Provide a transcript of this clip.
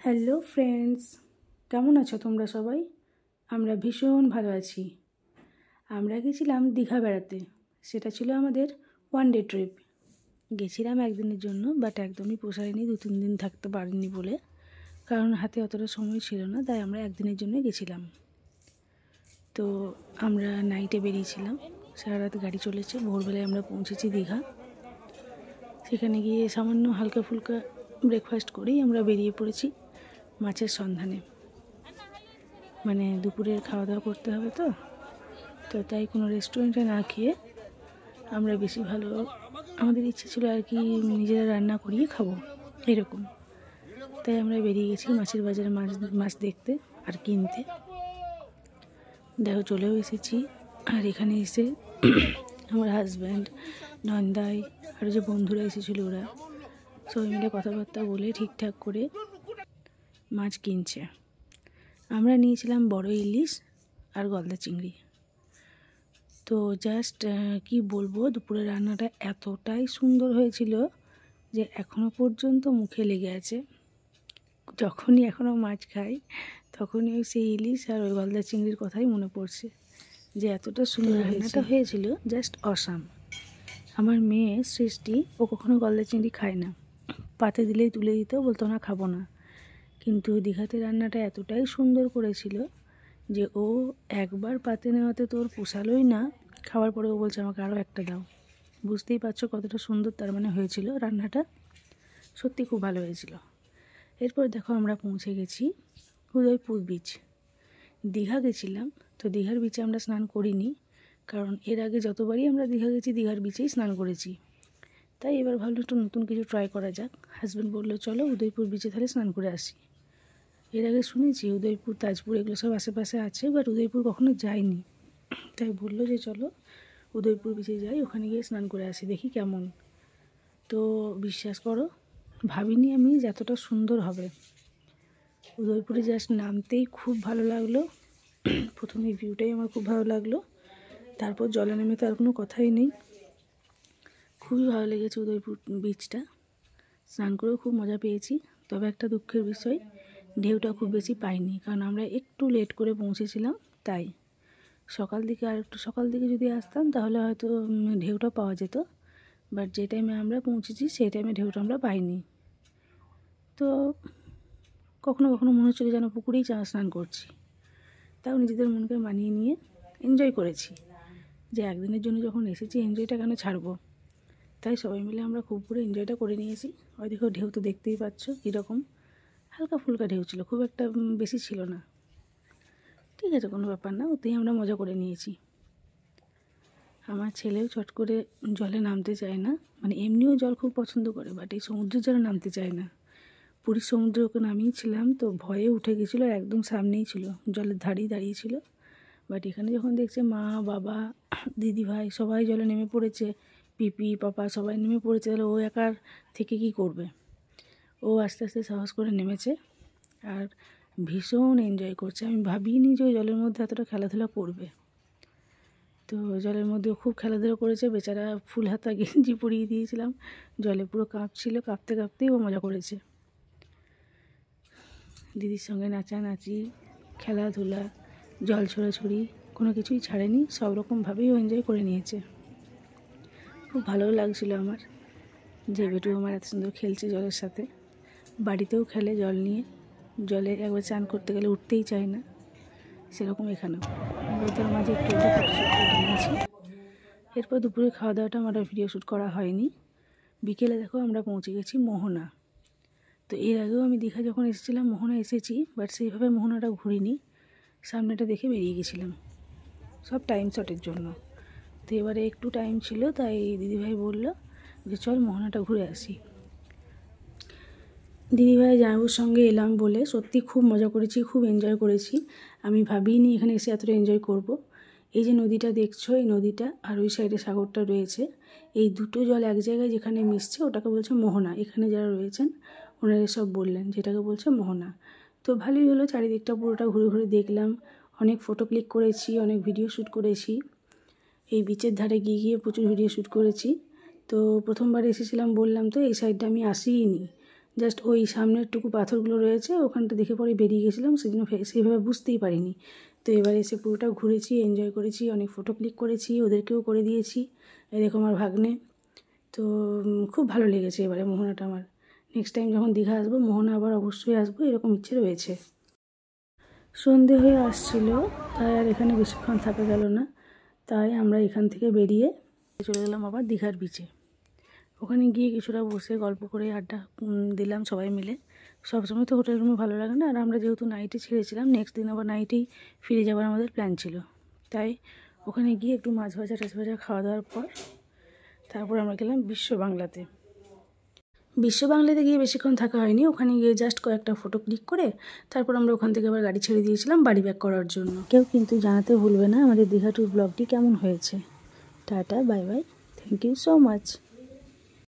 Hello friends, কেমন আছো তোমরা সবাই? আমরা ভীষণ ভালো আছি। আমরা গেছিলাম দীঘা বেড়াতে। সেটা ছিল আমাদের ওয়ান ডে ট্রিপ। গেছিলাম একদিনের জন্য, বাট একদমই পোষায়নি, 2-3 দিন থাকতে পারিনি বলে, কারণ হাতে অতটা সময় ছিল না, তাই আমরা একদিনের জন্য গেছিলাম। তো আমরা নাইটে বেরিয়েছিলাম, সারা রাত গাড়ি চলেছে, ভোরবেলায় আমরা পৌঁছেছি দীঘা। সেখানে গিয়ে সামান্য হালকা ফুলকা ব্রেকফাস্ট করেই আমরা বেরিয়ে পড়েছি মাছের সন্ধানে। মানে দুপুরের খাওয়া দাওয়া করতে হবে তো তাই কোনো রেস্টুরেন্টে না খেয়ে আমরা বেশি ভালো, আমাদের ইচ্ছে ছিল আর কি নিজেরা রান্না করিয়ে খাবো এরকম। তাই আমরা বেরিয়ে গেছি মাছের বাজারে মাছ দেখতে আর কিনতে। দেখো চলেও এসেছি। আর এখানে এসে আমার হাজব্যান্ড, নন্দাই, আরও যে বন্ধুরা এসেছিলো ওরা সবাই মিলে কথাবার্তা বলে ঠিকঠাক করে মাছ কিনছে। আমরা নিয়েছিলাম বড় ইলিশ আর গলদা চিংড়ি। তো জাস্ট কি বলবো, দুপুরের রান্নাটা এতটাই সুন্দর হয়েছিল যে এখনও পর্যন্ত মুখে লেগে আছে। যখনই এখনও মাছ খাই তখনই ওই সেই ইলিশ আর ওই গলদা চিংড়ির কথাই মনে পড়ছে যে এতটা সুন্দর রান্নাটা হয়েছিল, জাস্ট অসাম। আমার মেয়ে সৃষ্টি, ও কখনো গলদা চিংড়ি খায় না, পাতে দিলেই তুলে দিত, বলতো না খাবো না। কিন্তু দীঘাতে রান্নাটা এতটাই সুন্দর করেছিল যে ও একবার পাতে নেওয়াতে তোর পোষালোই না, খাওয়ার পরে ও বলছে আমাকে আরও একটা দাও। বুঝতেই পারছো কতটা সুন্দর তার মানে হয়েছিল রান্নাটা, সত্যি খুব ভালো হয়েছিল। এরপর দেখো আমরা পৌঁছে গেছি উদয়পুর বিচ। দীঘা গেছিলাম, তো দীঘার বিচে আমরা স্নান করিনি, কারণ এর আগে যতবারই আমরা দীঘা গেছি দীঘার বিচেই স্নান করেছি। তাই এবার ভাবলো একটু নতুন কিছু ট্রাই করা যাক। হাজব্যান্ড বললো চলো উদয়পুর বিচে তাহলে স্নান করে আসি। এর আগে শুনেছি উদয়পুর, তাজপুর এগুলো সব আশেপাশে আছে, বাট উদয়পুর কখনো যাইনি। তাই বললো যে চলো উদয়পুর বিচে যাই, ওখানে গিয়ে স্নান করে আসি, দেখি কেমন। তো বিশ্বাস করো, ভাবিনি আমি যে এতটা সুন্দর হবে। উদয়পুরে জাস্ট নামতেই খুব ভালো লাগলো। প্রথমে ভিউটাই আমার খুব ভালো লাগলো, তারপর জলে নেমে তো আর কোনো কথাই নেই। খুবই ভালো লেগেছে উদয়পুর বিচটা, স্নান করেও খুব মজা পেয়েছি। তবে একটা দুঃখের বিষয়, ঢেউটা খুব বেশি পাইনি, কারণ আমরা একটু লেট করে পৌঁছেছিলাম। তাই সকাল দিকে আর একটু সকাল দিকে যদি আসতাম তাহলে হয়তো ঢেউটা পাওয়া যেত, বাট যে টাইমে আমরা পৌঁছেছি সেই টাইমে ঢেউটা আমরা পাইনি। তো কখনো কখনো মনে হচ্ছিল যেন পুকুরেই স্নান করছি। তাও নিজেদের মনকে মানিয়ে নিয়ে এনজয় করেছি, যে একদিনের জন্য যখন এসেছি এনজয়টা কেন ছাড়বো। তাই সবাই মিলে আমরা খুব পুরো এনজয়টা করে নিয়েছি। ওই দেখো ঢেউ তো দেখতেই পাচ্ছ কীরকম, হালকা ফুলকা ঢেউ ছিল, খুব একটা বেশি ছিল না। ঠিক আছে, কোনো ব্যাপার না, ওতেই আমরা মজা করে নিয়েছি। আমার ছেলেও চট করে জলে নামতে চায় না, মানে এমনিও জল খুব পছন্দ করে, বাট এই সমুদ্রের জলে নামতে চায় না। পুরীর সমুদ্রে ওকে নামিয়েছিলাম তো ভয়ে উঠে গেছিলো, একদম সামনেই ছিল, জলের ধারেই দাঁড়িয়েছিল। বাট এখানে যখন দেখছে মা, বাবা, দিদি ভাই সবাই জলে নেমে পড়েছে, পিপি, পাপা সবাই নেমে পড়েছে, তাহলে ও একার থেকে কি করবে। ও আস্তে আস্তে সাহস করে নেমেছে আর ভীষণ এনজয় করছে। আমি ভাবিনি যে ওই জলের মধ্যে এতটা খেলাধুলা করবে। তো জলের মধ্যেও খুব খেলাধুলা করেছে, বেচারা ফুল হাতা গেঞ্জি পরিয়ে দিয়েছিলাম, জলে পুরো কাঁপছিল, কাঁপতে কাঁপতেই ও মজা করেছে। দিদির সঙ্গে নাচানাচি, খেলাধুলা, জল ছোড়াছুড়ি কোনো কিছুই ছাড়েনি, সব রকমভাবেই ও এনজয় করে নিয়েছে। খুব ভালোও লাগছিলো আমার যে বেটু আমার এত সুন্দর খেলছে জলের সাথে। বাড়িতেও খেলে জল নিয়ে, জলে একবার চান করতে গেলে উঠতেই চায় না, সেরকম এখানেও। আমরা তার মাঝে একটু ফটোশ্যুট করে নিয়েছি। এরপর দুপুরে খাওয়া দাওয়াটা আমার ভিডিও শ্যুট করা হয়নি। বিকেলে দেখো আমরা পৌঁছে গেছি মোহনা। তো এর আগেও আমি দীঘা যখন এসেছিলাম মোহনা এসেছি, বাট সেইভাবে মোহনাটা ঘুরিনি, সামনেটা দেখে বেরিয়ে গেছিলাম সব টাইম শটের জন্য। তো এবারে একটু টাইম ছিল, তাই দিদিভাই বললো যে চল মোহনাটা ঘুরে আসি। দিদিভাই জামাইবাবুর সঙ্গে এলাম বলে সত্যি খুব মজা করেছি, খুব এনজয় করেছি। আমি ভাবিনি এখানে এসে এতটা এনজয় করব। এই যে নদীটা দেখছো, এই নদীটা আর ওই সাইডে সাগরটা রয়েছে, এই দুটো জল এক জায়গায় যেখানে মিশছে ওটাকে বলছে মোহনা। এখানে যারা রয়েছেন ওনারা সব বললেন যেটাকে বলছে মোহনা। তো ভালোই হলো, চারিদিকটা পুরোটা ঘুরে ঘুরে দেখলাম, অনেক ফটো ক্লিক করেছি, অনেক ভিডিও শ্যুট করেছি। এই বিচের ধারে গিয়ে গিয়ে প্রচুর ভিডিও শ্যুট করেছি। তো প্রথমবার এসেছিলাম বললাম তো, এই সাইডটা আমি আসিনি, জাস্ট ওই সামনেরটুকু পাথরগুলো রয়েছে, ওখানটা দেখে পরে বেরিয়ে গেছিলাম, সেজন্য সেইভাবে বুঝতেই পারিনি। তো এবারে এসে পুরোটা ঘুরেছি, এনজয় করেছি, অনেক ফটো ক্লিক করেছি, ওদেরকেও করে দিয়েছি। এরকম আমার ভাগ্নে। তো খুব ভালো লেগেছে এবারে মোহনাটা আমার। নেক্সট টাইম যখন দীঘা আসবো মোহনা আবার অবশ্যই আসবো, এরকম ইচ্ছে রয়েছে। সন্ধে হয়ে আসছিল, তাই আর এখানে বেশিক্ষণ থাকা গেল না। তাই আমরা এখান থেকে বেরিয়ে চলে গেলাম আবার দীঘার বিচে। ওখানে গিয়ে কিছুটা বসে গল্প করে আড্ডা দিলাম সবাই মিলে। সবসময় তো হোটেল রুমে ভালো লাগে না, আর আমরা যেহেতু নাইটে ছেড়েছিলাম, নেক্সট দিন আবার নাইটেই ফিরে যাওয়ার আমাদের প্ল্যান ছিল। তাই ওখানে গিয়ে একটু মাছ ভাজা টাছ ভাজা খাওয়া দাওয়ার পর তারপর আমরা গেলাম বিশ্ব বাংলাতে। বিশ্ব বাংলাতে গিয়ে বেশিক্ষণ থাকা হয়নি, ওখানে গিয়ে জাস্ট কয়েকটা ফটো ক্লিক করে তারপর আমরা ওখান থেকে আবার গাড়ি ছেড়ে দিয়েছিলাম বাড়ি ব্যাক করার জন্য। কেউ কিন্তু জানাতে ভুলবে না আমাদের দীঘা ট্যুর ব্লগটি কেমন হয়েছে। Tata, bye bye, thank you so much.